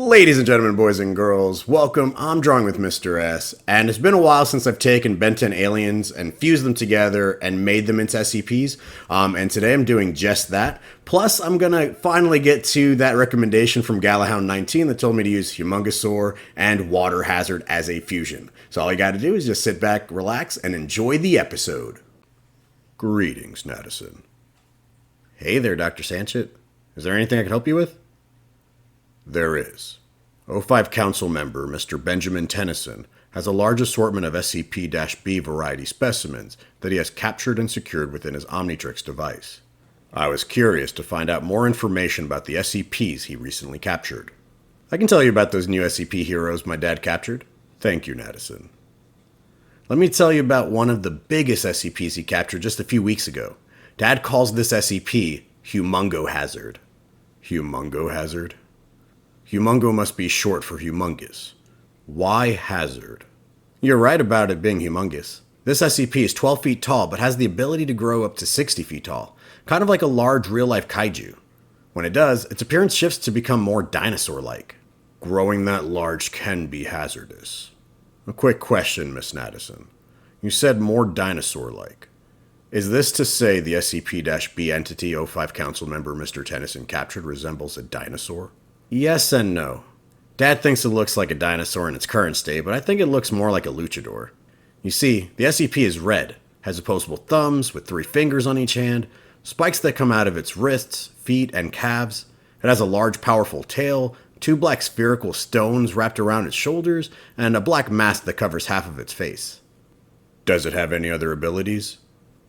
Ladies and gentlemen, boys and girls, welcome. I'm Drawing with Mr. S, and it's been a while since I've taken Ben 10 aliens and fused them together and made them into SCPs, and today I'm doing just that. Plus, I'm gonna finally get to that recommendation from Galahound19 that told me to use Humungo and Water Hazard as a fusion. So all you gotta do is just sit back, relax, and enjoy the episode. Greetings, Nadison. Hey there, Dr. Sanchit. Is there anything I can help you with? There is. O5 Council member Mr. Benjamin Tennyson has a large assortment of SCP-B variety specimens that he has captured and secured within his Omnitrix device. I was curious to find out more information about the SCPs he recently captured. I can tell you about those new SCP heroes my dad captured. Thank you, Nadison. Let me tell you about one of the biggest SCPs he captured just a few weeks ago. Dad calls this SCP Humungo Hazard. Humungo Hazard? Humungo must be short for humongous. Why hazard? You're right about it being humongous. This SCP is 12 feet tall, but has the ability to grow up to 60 feet tall, kind of like a large real-life kaiju. When it does, its appearance shifts to become more dinosaur-like. Growing that large can be hazardous. A quick question, Miss Nadison. You said more dinosaur-like. Is this to say the SCP-B entity O5 Council member Mr. Tennyson captured resembles a dinosaur? Yes and no. Dad thinks it looks like a dinosaur in its current state, but I think it looks more like a luchador. You see, the SCP is red, has opposable thumbs with 3 fingers on each hand, spikes that come out of its wrists, feet, and calves. It has a large, powerful tail, 2 black spherical stones wrapped around its shoulders, and a black mask that covers half of its face. Does it have any other abilities?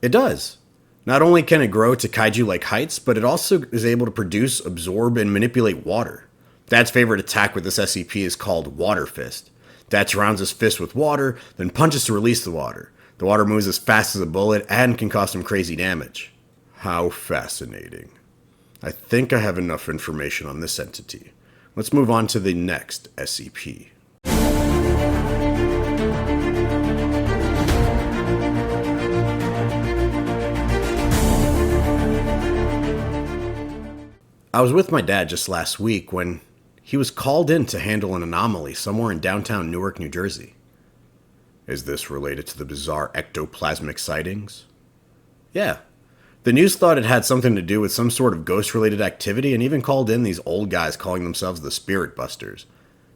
It does. Not only can it grow to kaiju-like heights, but it also is able to produce, absorb, and manipulate water. Dad's favorite attack with this SCP is called Water Fist. Dad surrounds his fist with water, then punches to release the water. The water moves as fast as a bullet and can cause some crazy damage. How fascinating. I think I have enough information on this entity. Let's move on to the next SCP. I was with my dad just last week when he was called in to handle an anomaly somewhere in downtown Newark, New Jersey. Is this related to the bizarre ectoplasmic sightings? Yeah. The news thought it had something to do with some sort of ghost-related activity and even called in these old guys calling themselves the Spirit Busters.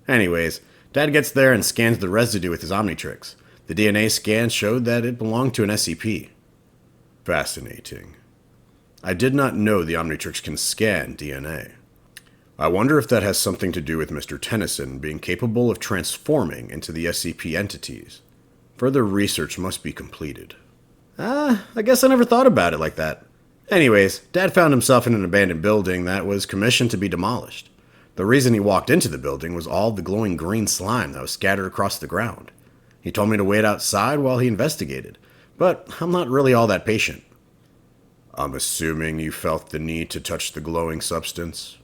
Anyways, Dad gets there and scans the residue with his Omnitrix. The DNA scan showed that it belonged to an SCP. Fascinating. I did not know the Omnitrix can scan DNA. I wonder if that has something to do with Mr. Tennyson being capable of transforming into the SCP entities. Further research must be completed. I guess I never thought about it like that. Anyways, Dad found himself in an abandoned building that was commissioned to be demolished. The reason he walked into the building was all the glowing green slime that was scattered across the ground. He told me to wait outside while he investigated, but I'm not really all that patient. I'm assuming you felt the need to touch the glowing substance?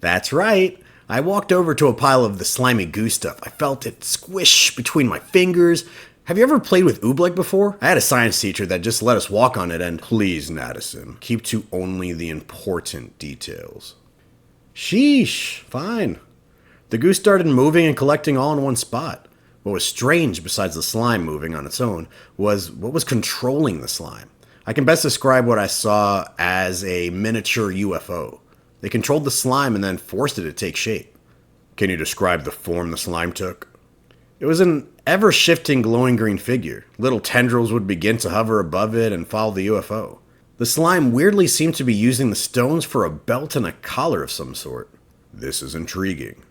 That's right. I walked over to a pile of the slimy goo stuff. I felt it squish between my fingers. Have you ever played with oobleck before? I had a science teacher that just let us walk on it and... Please, Nadison, keep to only the important details. Sheesh, fine. The goo started moving and collecting all in one spot. What was strange, besides the slime moving on its own, was what was controlling the slime. I can best describe what I saw as a miniature UFO. They controlled the slime and then forced it to take shape. Can you describe the form the slime took? It was an ever-shifting glowing green figure. Little tendrils would begin to hover above it and follow the UFO. The slime weirdly seemed to be using the stones for a belt and a collar of some sort. This is intriguing.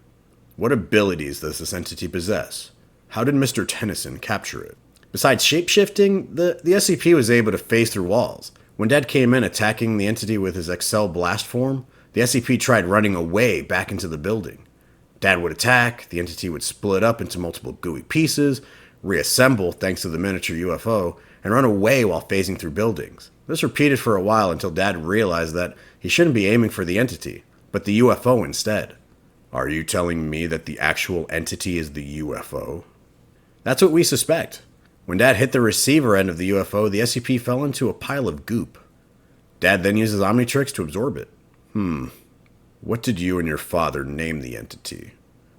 What abilities does this entity possess? How did Mr. Tennyson capture it? Besides shape-shifting, the SCP was able to phase through walls. When Dad came in attacking the entity with his Excel blast form, the SCP tried running away back into the building. Dad would attack, the entity would split up into multiple gooey pieces, reassemble thanks to the miniature UFO, and run away while phasing through buildings. This repeated for a while until Dad realized that he shouldn't be aiming for the entity, but the UFO instead. Are you telling me that the actual entity is the UFO? That's what we suspect. When Dad hit the receiver end of the UFO, the SCP fell into a pile of goop. Dad then used his Omnitrix to absorb it. What did you and your father name the entity?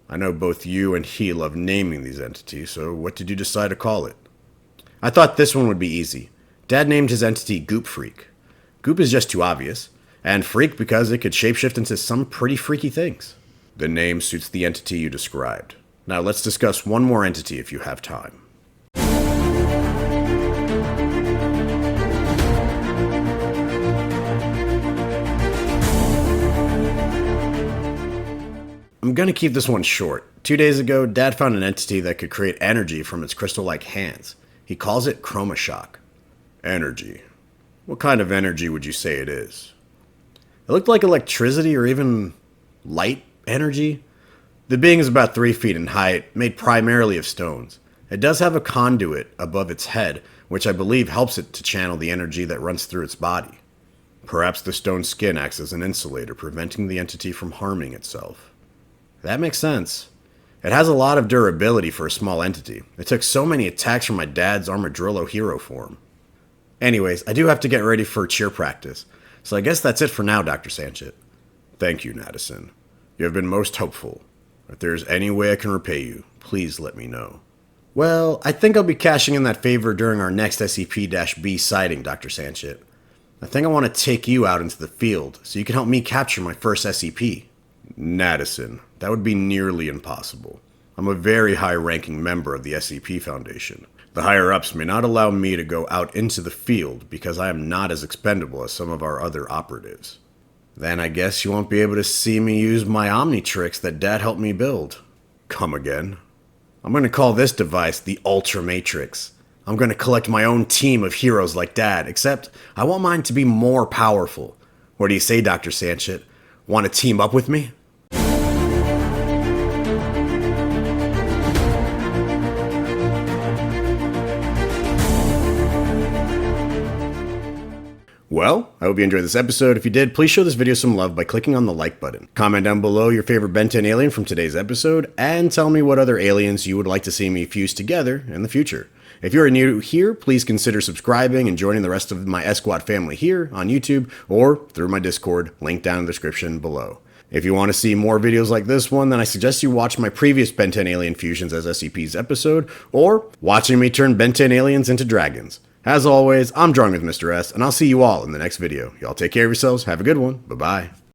I know both you and he love naming these entities, so what did you decide to call it? I thought this one would be easy. Dad named his entity Goop Freak. Goop is just too obvious, and Freak because it could shapeshift into some pretty freaky things. The name suits the entity you described. Now let's discuss one more entity if you have time. I'm gonna keep this one short. 2 days ago, Dad found an entity that could create energy from its crystal-like hands. He calls it Chroma Shock. Energy. What kind of energy would you say it is? It looked like electricity or even light energy. The being is about 3 feet in height, made primarily of stones. It does have a conduit above its head, which I believe helps it to channel the energy that runs through its body. Perhaps the stone skin acts as an insulator, preventing the entity from harming itself. That makes sense. It has a lot of durability for a small entity. It took so many attacks from my dad's armadillo hero form. Anyways, I do have to get ready for cheer practice, so I guess that's it for now, Dr. Sanchit. Thank you, Nadison. You have been most helpful. If there's any way I can repay you, please let me know. Well, I think I'll be cashing in that favor during our next SCP-B sighting, Dr. Sanchit. I think I want to take you out into the field, so you can help me capture my first SCP. Nadison, that would be nearly impossible. I'm a very high-ranking member of the SCP Foundation. The higher-ups may not allow me to go out into the field because I am not as expendable as some of our other operatives. Then I guess you won't be able to see me use my Omnitrix that Dad helped me build. Come again. I'm going to call this device the Ultra Matrix. I'm going to collect my own team of heroes like Dad, except I want mine to be more powerful. What do you say, Dr. Sanchit? Want to team up with me? Well, I hope you enjoyed this episode. If you did, please show this video some love by clicking on the like button. Comment down below your favorite Ben 10 alien from today's episode, and tell me what other aliens you would like to see me fuse together in the future. If you are new here, please consider subscribing and joining the rest of my S-Squad family here on YouTube or through my Discord, link down in the description below. If you want to see more videos like this one, then I suggest you watch my previous Ben 10 Alien Fusions as SCPs episode, or watching me turn Ben 10 aliens into dragons. As always, I'm Drawing with Mr. S, and I'll see you all in the next video. Y'all take care of yourselves, have a good one, bye-bye.